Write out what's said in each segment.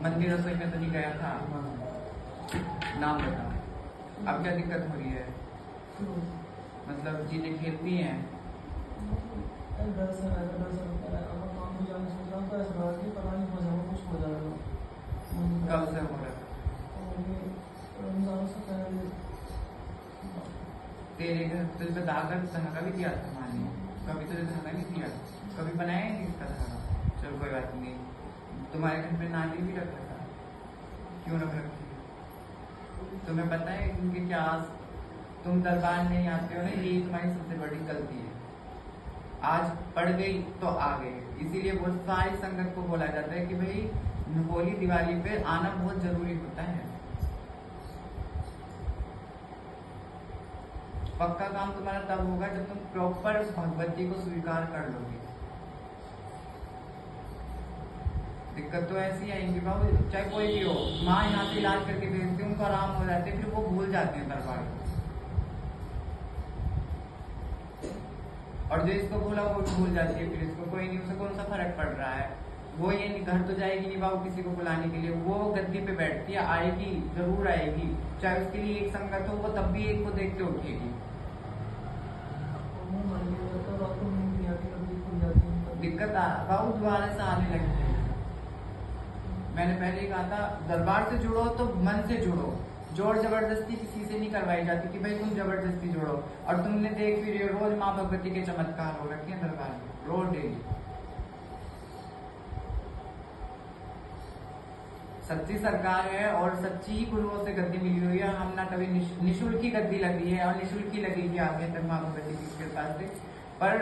मंदिर रसोई में तो नहीं गया था। नाम बता, अब क्या दिक्कत हो रही है? मतलब चीजें खेलती हैं? कब से हो रहा है? तेरे घर तुझ पे धागा भी दिया था माँ ने, कभी तुझे धागा नहीं दिया, कभी बनाया नहीं इसका धागा। चलो कोई बात नहीं, तुम्हारे घर पे नाली भी रखा था, क्यों रख रखी? तुम्हें पता है इनके क्या, तुम दरबार नहीं आते हो ना, यही तुम्हारी सबसे बड़ी गलती है। आज पढ़ गई तो आ गए, इसीलिए वो सारी संगत को बोला जाता है कि भाई होली दिवाली पे आना बहुत जरूरी होता है। पक्का काम तुम्हारा तब होगा जब तुम प्रॉपर भगवती को स्वीकार कर लोगे। दिक्कत तो ऐसी आएंगी बाबू, चाहे कोई भी हो, माँ यहाँ से इलाज करके भेजती है, उनको आराम हो जाते हैं, फिर वो भूल जाते हैं दरबार को। और जो इसको भूला वो भूल जाती है, फिर इसको कोई नहीं, उसे कौन सा फर्क पड़ रहा है। वो ये नहीं, घर तो जाएगी नहीं बाबू किसी को बुलाने के लिए, वो गद्दी पे बैठती है, आएगी जरूर आएगी, चाहे उसके लिए एक संगत हो, वो तब भी एक को देख के उठेगी। दिक्कत बाबू दोबारा से आने लगती है। मैंने पहले ही कहा था, दरबार से जुड़ो तो मन से जुड़ो, जोर जबरदस्ती किसी से नहीं करवाई जाती कि भाई तुम जबरदस्ती जुड़ो। और तुमने देख भी रहे हो, रोज माँ भगवती के चमत्कार हो रखे हैं दरबार में, रोज डेली। सच्ची सरकार है और सच्ची ही गुरुओं से गद्दी मिली हुई है। हम ना कभी निःशुल्क की गद्दी लगी है और निःशुल्क ही लगेगी आगे तक माँ भगवती की कृपा से। पर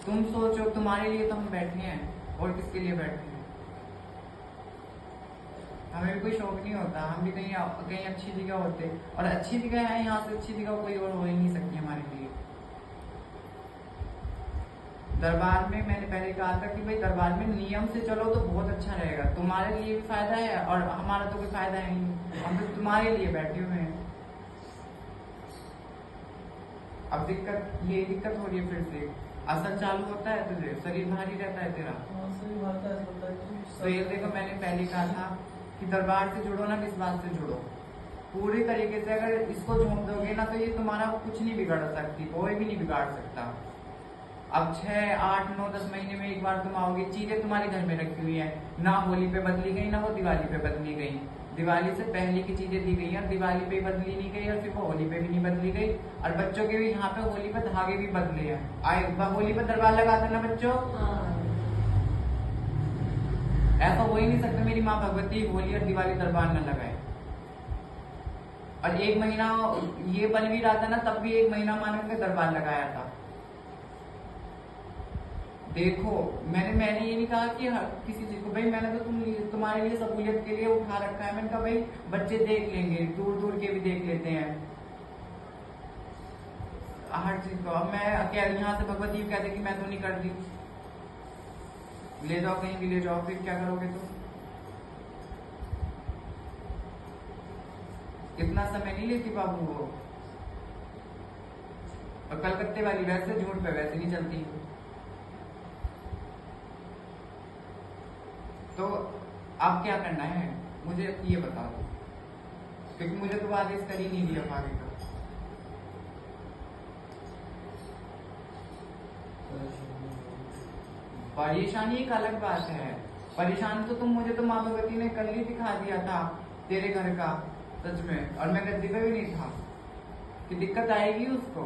तुम सोचो, तुम्हारे लिए तो हम बैठे हैं, और किसके लिए बैठे हैं? हमें भी कोई शौक नहीं होता, हम भी कहीं अच्छी जगह होते, और अच्छी जगह है, यहाँ से अच्छी जगह कोई और हो ही नहीं सकती हमारे लिए। दरबार में मैंने पहले कहा था कि भाई दरबार में नियम से चलो तो बहुत अच्छा रहेगा, तुम्हारे लिए भी फायदा है और हमारा तो कोई फायदा है नहीं, हम तो तुम्हारे लिए बैठे हुए हैं। अब दिक्कत हो रही है, फिर से असर चालू होता है, तुझे शरीर भारी रहता है तेरा। तो ये देखो, मैंने पहले कहा था कि दरबार से जुड़ो ना, विश्वास से जुड़ो पूरी तरीके से। अगर इसको झोंक दोगे ना तो ये तुम्हारा कुछ नहीं बिगाड़ सकती, कोई भी नहीं बिगाड़ सकता। अब 6, 8, 9, 10 महीने में एक बार तुम आओगे, चीजें तुम्हारे घर में रखी हुई है, ना होली पे बदली गई, ना वो दिवाली पे बदली गई। दिवाली से पहले की चीजें दी गई हैं, दिवाली पे बदली नहीं गई, और फिर वो होली पे भी नहीं बदली गई। और बच्चों के भी यहाँ पे होली पे धागे भी बदले हैं। होली पे दरबार लगाते ना बच्चों, ऐसा हो ही नहीं सकता मेरी माँ भगवती होली और दिवाली दरबार न लगाए। और 1 महीना ये बन भी रहा था ना, तब भी 1 महीना मानो के दरबार लगाया था। देखो, मैंने ये नहीं कहा कि किसी चीज को, भाई मैंने तो तुम्हारे लिए सहूलियत के लिए उठा रखा है। मैंने कहा भाई बच्चे देख लेंगे, दूर दूर के भी देख लेते हैं हर चीज को। अब मैं यहाँ से भगवती कहते कि मैं तो नहीं करती, ले जाओ कहीं भी ले जाओ, फिर क्या करोगे तुम? इतना समय नहीं लेती बाबू वो। और कलकत्ते वाली वैसे झूठ पे वैसे नहीं चलती। तो अब क्या करना है मुझे ये बता दो, क्योंकि मुझे तो आदेश कर ही नहीं दिया आगे का। परेशानी एक अलग बात है, परेशान तो मुझे तो माँ भगवती ने कल ही दिखा दिया था तेरे घर का, सच में। और मैं गद्दी पे भी नहीं था कि दिक्कत आएगी उसको।